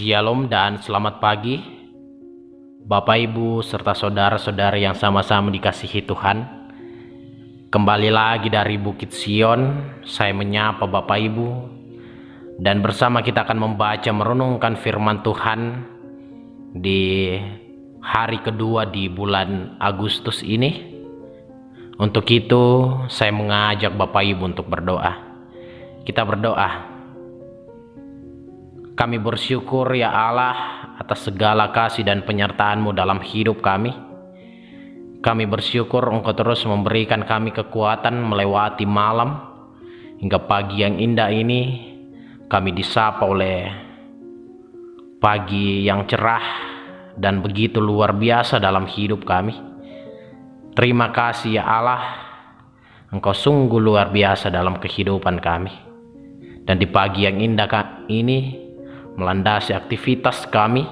Shalom dan selamat pagi Bapak Ibu serta saudara-saudari yang sama-sama dikasihi Tuhan. Kembali lagi dari Bukit Sion, saya menyapa Bapak Ibu, dan bersama kita akan membaca merenungkan firman Tuhan di hari kedua di bulan Agustus ini. Untuk itu saya mengajak Bapak Ibu untuk berdoa. Kita berdoa. Kami bersyukur ya Allah atas segala kasih dan penyertaan-Mu dalam hidup kami. Kami bersyukur Engkau terus memberikan kami kekuatan melewati malam hingga pagi yang indah ini. Kami disapa oleh pagi yang cerah dan begitu luar biasa dalam hidup kami. Terima kasih ya Allah, Engkau sungguh luar biasa dalam kehidupan kami. Dan di pagi yang indah ini, melandasi aktivitas kami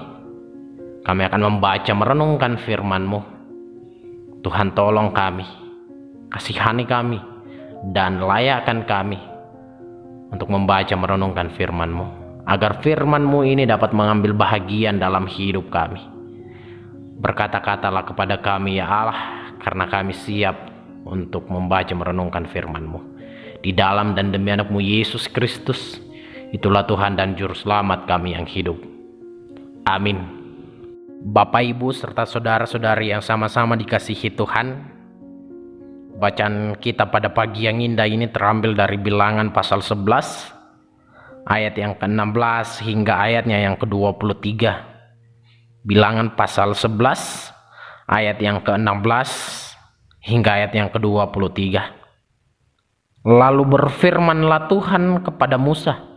akan membaca merenungkan firman-Mu. Tuhan tolong kami, kasihani kami, dan layakkan kami untuk membaca merenungkan firman-Mu, agar firman-Mu ini dapat mengambil bahagian dalam hidup kami. Berkata-katalah kepada kami ya Allah, karena kami siap untuk membaca merenungkan firman-Mu. Di dalam dan demi anak-Mu Yesus Kristus, itulah Tuhan dan Juru Selamat kami yang hidup. Amin. Bapak, Ibu, serta saudara-saudari yang sama-sama dikasihi Tuhan, bacaan kita pada pagi yang indah ini terambil dari Bilangan pasal 11, ayat yang ke-16 hingga ayatnya yang ke-23. Bilangan pasal 11, ayat yang ke-16 hingga ayat yang ke-23. Lalu berfirmanlah Tuhan kepada Musa,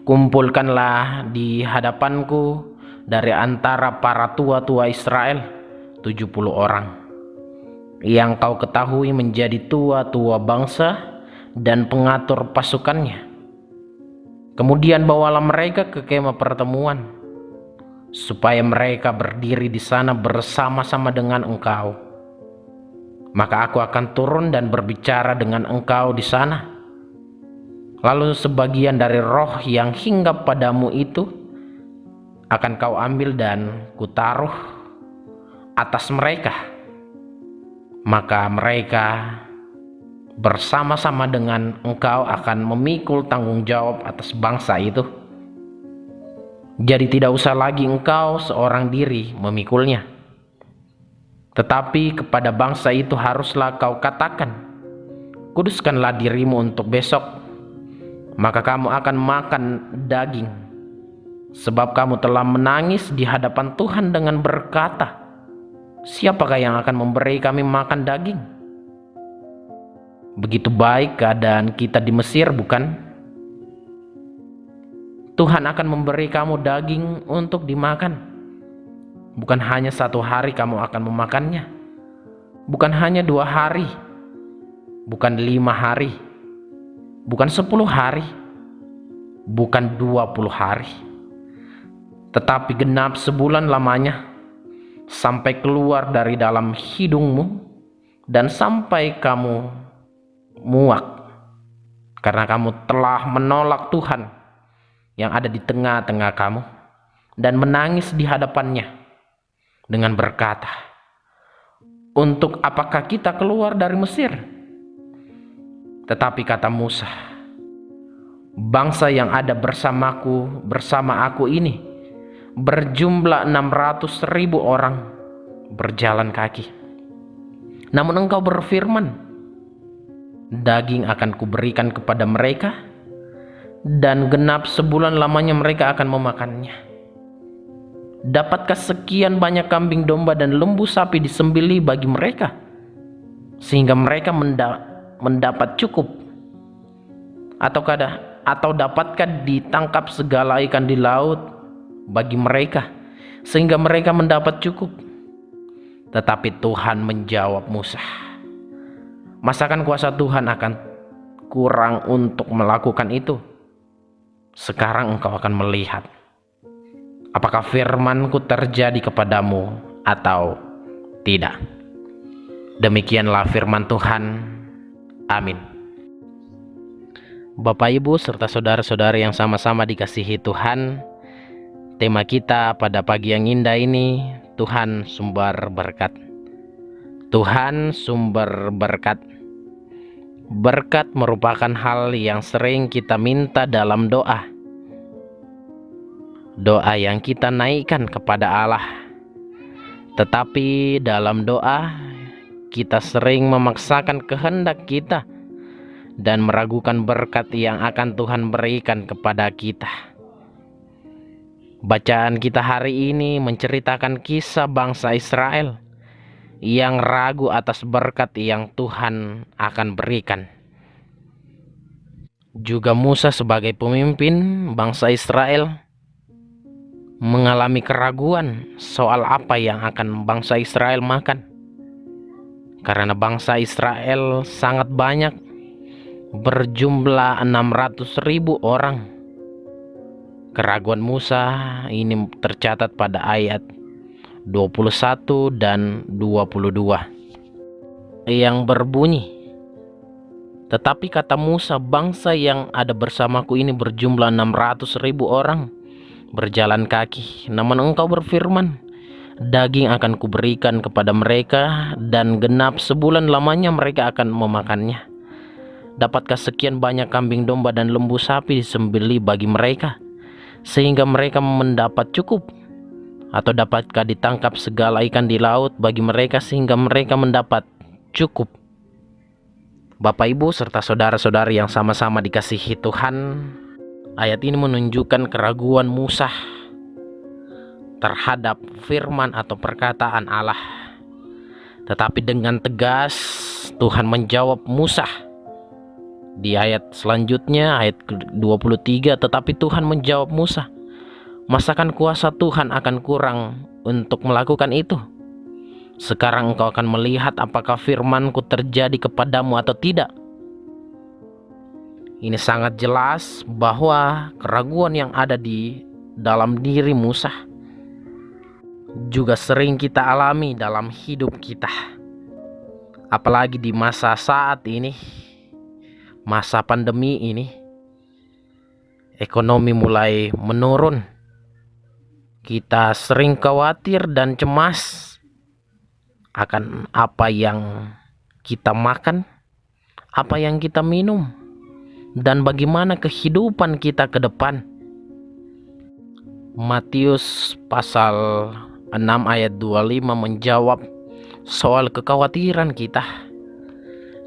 kumpulkanlah di hadapanku dari antara para tua-tua Israel 70 orang yang kau ketahui menjadi tua-tua bangsa dan pengatur pasukannya. Kemudian bawalah mereka ke kemah pertemuan, supaya mereka berdiri di sana bersama-sama dengan engkau. Maka aku akan turun dan berbicara dengan engkau di sana. Lalu sebagian dari roh yang hinggap padamu itu akan kau ambil dan kutaruh atas mereka. Maka mereka bersama-sama dengan engkau akan memikul tanggung jawab atas bangsa itu. Jadi tidak usah lagi engkau seorang diri memikulnya. Tetapi kepada bangsa itu haruslah kau katakan, kuduskanlah dirimu untuk besok, maka kamu akan makan daging, sebab kamu telah menangis di hadapan Tuhan dengan berkata, siapakah yang akan memberi kami makan daging? Begitu baik keadaan kita di Mesir, bukan? Tuhan akan memberi kamu daging untuk dimakan. Bukan hanya 1 hari kamu akan memakannya, bukan hanya 2 hari, bukan 5 hari, bukan 10 hari, bukan 20 hari, tetapi genap sebulan lamanya, sampai keluar dari dalam hidungmu dan sampai kamu muak, karena kamu telah menolak Tuhan yang ada di tengah-tengah kamu dan menangis di hadapannya dengan berkata, untuk apakah kita keluar dari Mesir? Tetapi kata Musa, bangsa yang ada bersama aku ini berjumlah 600.000 orang berjalan kaki. Namun engkau berfirman, daging akan kuberikan kepada mereka, dan genap sebulan lamanya mereka akan memakannya. Dapatkah sekian banyak kambing domba dan lembu sapi disembelih bagi mereka, sehingga mereka mendapat cukup? Atau dapatkah ditangkap segala ikan di laut bagi mereka, sehingga mereka mendapat cukup? Tetapi Tuhan menjawab Musa, masakan kuasa Tuhan akan kurang untuk melakukan itu? Sekarang engkau akan melihat apakah firman-Ku terjadi kepadamu atau tidak. Demikianlah firman Tuhan. Amin. Bapak, Ibu, serta saudara-saudari yang sama-sama dikasihi Tuhan, Tema kita pada pagi yang indah ini, Tuhan sumber berkat. Tuhan sumber berkat. Berkat merupakan hal yang sering kita minta dalam doa. Doa yang kita naikkan kepada Allah. Tetapi dalam doa, kita sering memaksakan kehendak kita dan meragukan berkat yang akan Tuhan berikan kepada kita. Bacaan kita hari ini menceritakan kisah bangsa Israel yang ragu atas berkat yang Tuhan akan berikan. Juga Musa sebagai pemimpin bangsa Israel mengalami keraguan soal apa yang akan bangsa Israel makan. Karena bangsa Israel sangat banyak, berjumlah 600.000 orang. Keraguan Musa ini tercatat pada ayat 21 dan 22 yang berbunyi, "Tetapi kata Musa, bangsa yang ada bersamaku ini berjumlah 600.000 orang berjalan kaki. Namun engkau berfirman, daging akan kuberikan kepada mereka dan genap sebulan lamanya mereka akan memakannya. Dapatkah sekian banyak kambing domba dan lembu sapi disembelih bagi mereka, sehingga mereka mendapat cukup? Atau dapatkah ditangkap segala ikan di laut bagi mereka sehingga mereka mendapat cukup?" Bapak, Ibu, serta saudara-saudari yang sama-sama dikasihi Tuhan, ayat ini menunjukkan keraguan Musa terhadap firman atau perkataan Allah. Tetapi dengan tegas Tuhan menjawab Musa. Di ayat selanjutnya, ayat 23, "Tetapi Tuhan menjawab Musa, masakan kuasa Tuhan akan kurang untuk melakukan itu? Sekarang engkau akan melihat apakah firmanku terjadi kepadamu atau tidak." Ini sangat jelas bahwa keraguan yang ada di dalam diri Musa juga sering kita alami dalam hidup kita. Apalagi di masa saat ini, masa pandemi ini, ekonomi mulai menurun. Kita sering khawatir dan cemas akan apa yang kita makan, apa yang kita minum, dan bagaimana kehidupan kita ke depan. Matius pasal 6 ayat 25 menjawab soal kekhawatiran kita.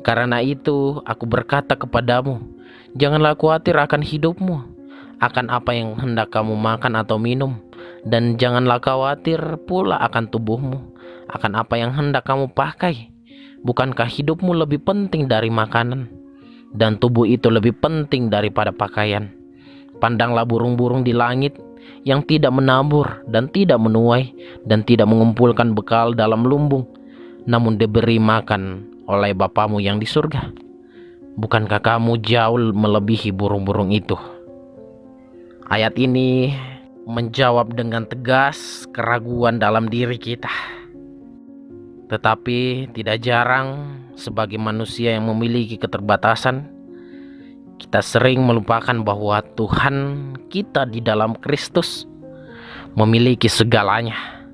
"Karena itu aku berkata kepadamu, janganlah khawatir akan hidupmu, akan apa yang hendak kamu makan atau minum, dan janganlah khawatir pula akan tubuhmu, akan apa yang hendak kamu pakai. Bukankah hidupmu lebih penting dari makanan, dan tubuh itu lebih penting daripada pakaian? Pandanglah burung-burung di langit yang tidak menabur dan tidak menuai dan tidak mengumpulkan bekal dalam lumbung, namun diberi makan oleh Bapamu yang di surga. Bukankah kamu jauh melebihi burung-burung itu?" Ayat ini menjawab dengan tegas keraguan dalam diri kita. Tetapi tidak jarang sebagai manusia yang memiliki keterbatasan, kita sering melupakan bahwa Tuhan kita di dalam Kristus memiliki segalanya.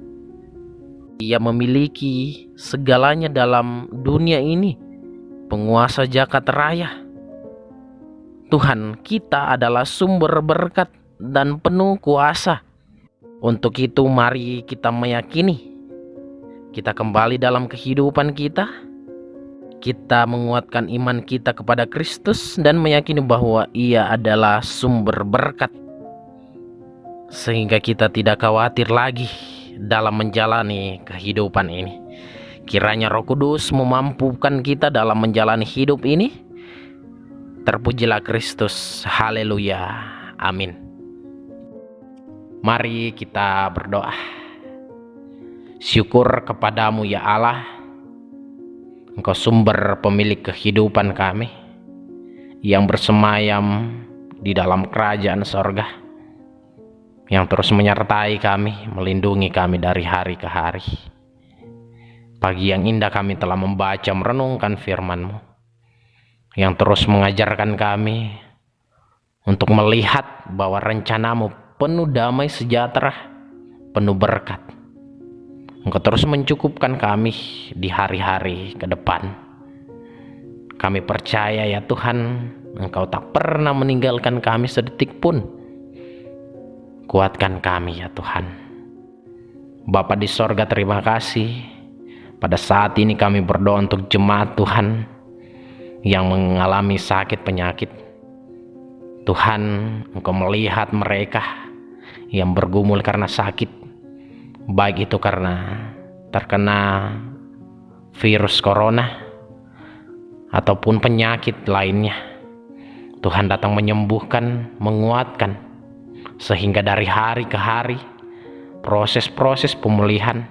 Ia memiliki segalanya dalam dunia ini, penguasa jagat raya. Tuhan kita adalah sumber berkat dan penuh kuasa. Untuk itu mari kita meyakini, kita kembali dalam kehidupan kita, kita menguatkan iman kita kepada Kristus dan meyakini bahwa Ia adalah sumber berkat, sehingga kita tidak khawatir lagi dalam menjalani kehidupan ini. Kiranya Roh Kudus memampukan kita dalam menjalani hidup ini. Terpujilah Kristus. Haleluya. Amin. Mari kita berdoa. Syukur kepadamu ya Allah, Engkau sumber pemilik kehidupan kami yang bersemayam di dalam kerajaan sorga, yang terus menyertai kami, melindungi kami dari hari ke hari. Pagi yang indah kami telah membaca merenungkan firman-Mu yang terus mengajarkan kami untuk melihat bahwa rencana-Mu penuh damai sejahtera, penuh berkat. Engkau terus mencukupkan kami di hari-hari ke depan. Kami percaya ya Tuhan, Engkau tak pernah meninggalkan kami sedetik pun. Kuatkan kami ya Tuhan. Bapa di sorga, terima kasih. Pada saat ini kami berdoa untuk jemaat Tuhan yang mengalami sakit penyakit. Tuhan, Engkau melihat mereka yang bergumul karena sakit, baik itu karena terkena virus corona ataupun penyakit lainnya. Tuhan datang menyembuhkan, menguatkan, sehingga dari hari ke hari proses-proses pemulihan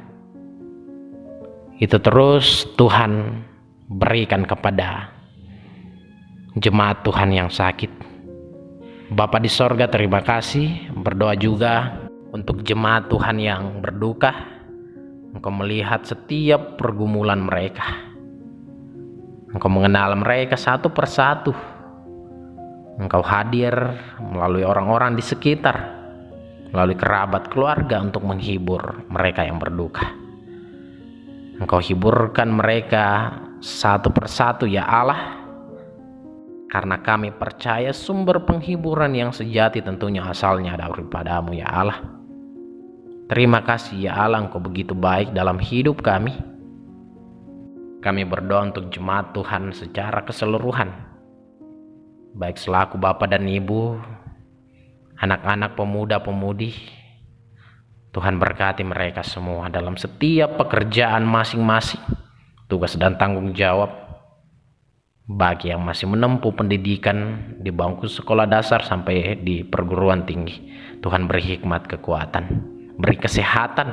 itu terus Tuhan berikan kepada jemaat Tuhan yang sakit. Bapa di sorga, terima kasih. Berdoa juga untuk jemaat Tuhan yang berduka. Engkau melihat setiap pergumulan mereka. Engkau mengenal mereka satu persatu. Engkau hadir melalui orang-orang di sekitar, melalui kerabat keluarga untuk menghibur mereka yang berduka. Engkau hiburkan mereka satu persatu ya Allah, karena kami percaya sumber penghiburan yang sejati tentunya asalnya daripadamu ya Allah. Terima kasih ya Allah, Engkau begitu baik dalam hidup kami. Kami berdoa untuk jemaat Tuhan secara keseluruhan, baik selaku Bapak dan Ibu, anak-anak, pemuda-pemudi. Tuhan berkati mereka semua dalam setiap pekerjaan masing-masing, tugas dan tanggung jawab. Bagi yang masih menempuh pendidikan di bangku sekolah dasar sampai di perguruan tinggi, Tuhan beri hikmat, kekuatan, beri kesehatan,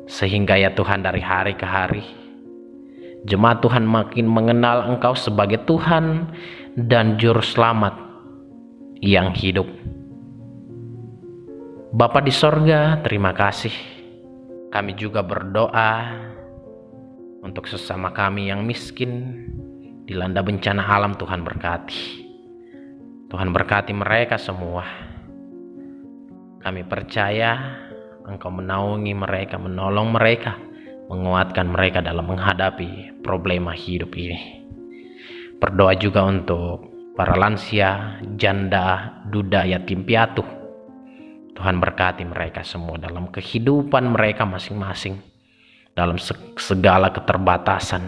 sehingga ya Tuhan dari hari ke hari jemaat Tuhan makin mengenal Engkau sebagai Tuhan dan Juru Selamat yang hidup. Bapa di sorga, terima kasih. Kami juga berdoa untuk sesama kami yang miskin, dilanda bencana alam. Tuhan berkati. Tuhan berkati mereka semua. Kami percaya Engkau menaungi mereka, menolong mereka, menguatkan mereka dalam menghadapi problema hidup ini. Berdoa juga untuk para lansia, janda, duda, yatim piatu. Tuhan berkati mereka semua dalam kehidupan mereka masing-masing, dalam segala keterbatasan.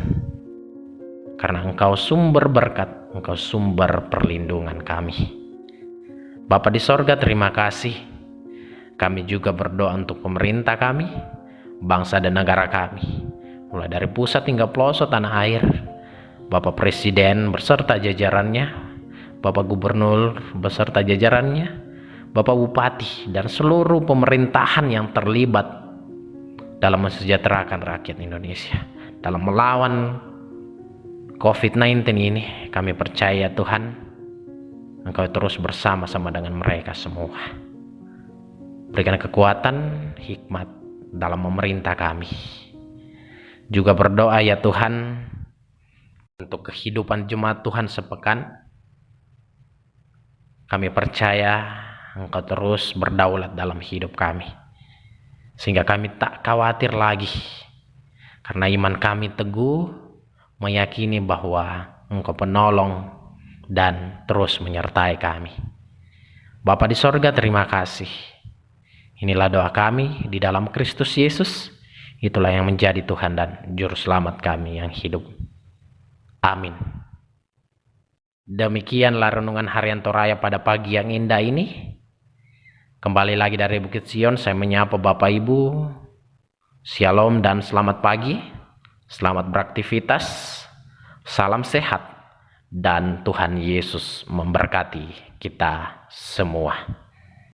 Karena Engkau sumber berkat, Engkau sumber perlindungan kami. Bapa di sorga, terima kasih. Kami juga berdoa untuk pemerintah kami, bangsa dan negara kami, mulai dari pusat hingga pelosok tanah air. Bapak Presiden beserta jajarannya, Bapak Gubernur beserta jajarannya, Bapak Bupati, dan seluruh pemerintahan yang terlibat dalam mensejahterakan rakyat Indonesia, dalam melawan COVID-19 ini. Kami percaya Tuhan, Engkau terus bersama-sama dengan mereka semua. Berikan kekuatan, hikmat dalam memerintah kami. Juga berdoa ya Tuhan untuk kehidupan jemaat Tuhan sepekan. Kami percaya Engkau terus berdaulat dalam hidup kami, sehingga kami tak khawatir lagi, karena iman kami teguh meyakini bahwa Engkau penolong dan terus menyertai kami. Bapa di sorga, terima kasih. Inilah doa kami di dalam Kristus Yesus. Itulah yang menjadi Tuhan dan Juru Selamat kami yang hidup. Amin. Demikianlah renungan harian Toraya pada pagi yang indah ini. Kembali lagi dari Bukit Sion, saya menyapa Bapak Ibu. Shalom dan selamat pagi. Selamat beraktivitas. Salam sehat. Dan Tuhan Yesus memberkati kita semua.